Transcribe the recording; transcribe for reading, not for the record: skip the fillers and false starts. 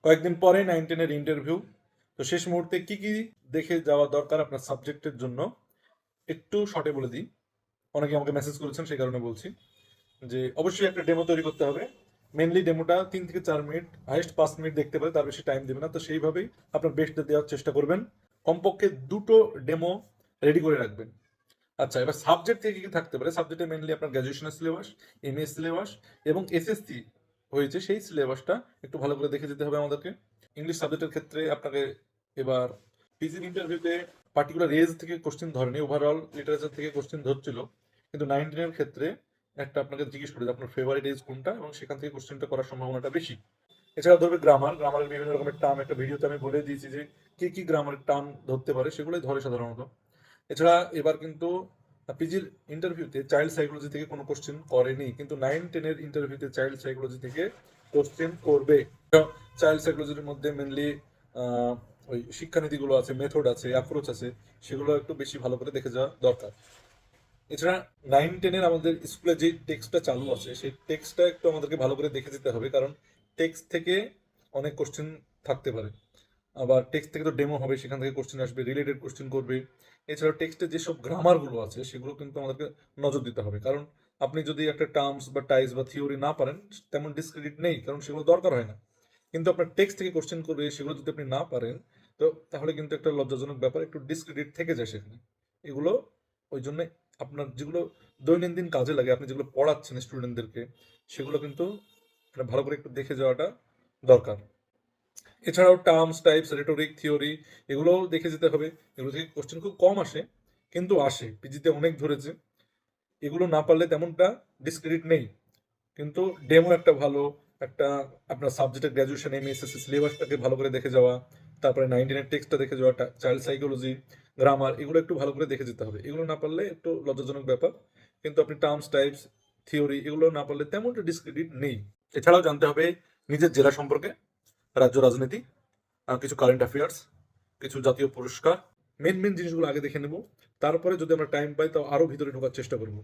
কয়েকদিন পরে 9-10 এর ইন্টারভিউ। তো শেষ মুহূর্তে কি কি দেখে যাওয়া দরকার আপনার সাবজেক্টের জন্য একটু শর্টে বলে দিই। অনেকে আমাকে মেসেজ করেছেন, সেই কারণে বলছি যে অবশ্যই একটা ডেমো তৈরি করতে হবে। মেনলি ডেমোটা 3 থেকে 4 মিনিট, হাইস্ট 5 মিনিট দেখতে পারে, তার বেশি টাইম দেবে না। তো সেইভাবেই আপনার বেস্টটা দেওয়ার চেষ্টা করবেন। কমপক্ষে দুটো ডেমো রেডি করে রাখবেন। আচ্ছা, এবার সাবজেক্ট থেকে কি থাকতে পারে? সাবজেক্টে মেনলি আপনার গ্র্যাজুয়েশনের সিলেবাস, এমএ সিলেবাস এবং এসএসসি হয়েছে সেই সিলেবাসটা একটু ভালো করে দেখে যেতে হবে আমাদেরকে। ইংলিশ সাবজেক্টের ক্ষেত্রে আপনাকে এবার পিজির ইন্টারভিউতে পার্টিকুলার এজ থেকে কোশ্চেন ধরেনি, ওভারঅল লিটারেচার থেকে কোশ্চেন ধরছিল। কিন্তু 9-10 ক্ষেত্রে একটা আপনাকে জিজ্ঞেস করে যে আপনার ফেভারিট এজ কোনটা, এবং সেখান থেকে কোশ্চেনটা করার সম্ভাবনাটা বেশি। এছাড়া ধরবে গ্রামারের বিভিন্ন রকমের টার্ম একটা ভিডিওতে আমি বলে দিয়েছি যে কি কি গ্রামারের টার্ম ধরতে পারে, সেগুলোই ধরে সাধারণত। এছাড়া এবার কিন্তু পিজির ইন্টারভিউতে চাইল্ড সাইকোলজি থেকে কোনো কোশ্চেন করেনি, কিন্তু 9-10 এর ইন্টারভিউতে চাইল্ড সাইকোলজি থেকে কোশ্চেন করবে। চাইল্ড সাইকোলজির মধ্যে মেনলি ওই শিক্ষানীতিগুলো আছে, মেথড আছে, অ্যাপ্রোচ আছে, সেগুলো একটু বেশি ভালো করে দেখে যাওয়া দরকার। এছাড়া 9-10 এর আমাদের স্কুলে যে টেক্সটটা চালু আছে সেই টেক্সটটা একটু আমাদেরকে ভালো করে দেখে যেতে হবে, কারণ টেক্সট থেকে অনেক কোশ্চেন থাকতে পারে। আবার টেক্সট থেকে তো ডেমো হবে, সেখান থেকে কোশ্চেন আসবে, রিলেটেড কোশ্চেন করবে। এছাড়াও টেক্সটে যেসব গ্রামারগুলো আছে সেগুলো কিন্তু আমাদেরকে নজর দিতে হবে, কারণ আপনি যদি একটা টার্মস বা টাইজ বা থিওরি না পারেন, তেমন ডিসক্রেডিট নেই, কারণ সেগুলো দরকার হয় না। কিন্তু আপনার টেক্সট থেকে কোশ্চেন করবে, সেগুলো যদি আপনি না পারেন, তো তাহলে কিন্তু একটা লজ্জাজনক ব্যাপার, একটু ডিসক্রেডিট থেকে যায় সেখানে। এগুলো ওই জন্য আপনার যেগুলো দৈনন্দিন কাজে লাগে, আপনি যেগুলো পড়াচ্ছেন স্টুডেন্টদেরকে, সেগুলো কিন্তু মানে ভালো করে একটু দেখে যাওয়াটা দরকার। এছাড়াও টার্মস, টাইপস, রেটরিক, থিওরি এগুলোও দেখে যেতে হবে। এগুলো থেকে কোশ্চেন খুব কম আসে, কিন্তু আসে, পিজিতে অনেক ধরেছে। এগুলো না পারলে তেমনটা ডিসক্রেডিট নেই, কিন্তু ডেমো একটা ভালো একটা আপনার সাবজেক্টের গ্র্যাজুয়েশন, এম এসএসসি সিলেবাসটাকে ভালো করে দেখে যাওয়া, তারপরে 9-10 টেক্সটটা দেখে যাওয়া, চাইল্ড সাইকোলজি, গ্রামার, এগুলো একটু ভালো করে দেখে যেতে হবে। এগুলো না পারলে একটু লজ্জাজনক ব্যাপার, কিন্তু আপনি টার্মস, টাইপস, থিওরি এগুলো না পারলে তেমনটা ডিসক্রেডিট নেই। এছাড়াও জানতে হবে নিজের জেলা সম্পর্কে, রাজ্য রাজনীতি, কিছু কারেন্ট অ্যাফেয়ার্স, কিছু জাতীয় পুরস্কার, মেন মেন জিনিসগুলো আগে দেখে নেব। তারপরে যদি আমরা টাইম পাই, তো আরো ভিতরে ঢোকার চেষ্টা করব।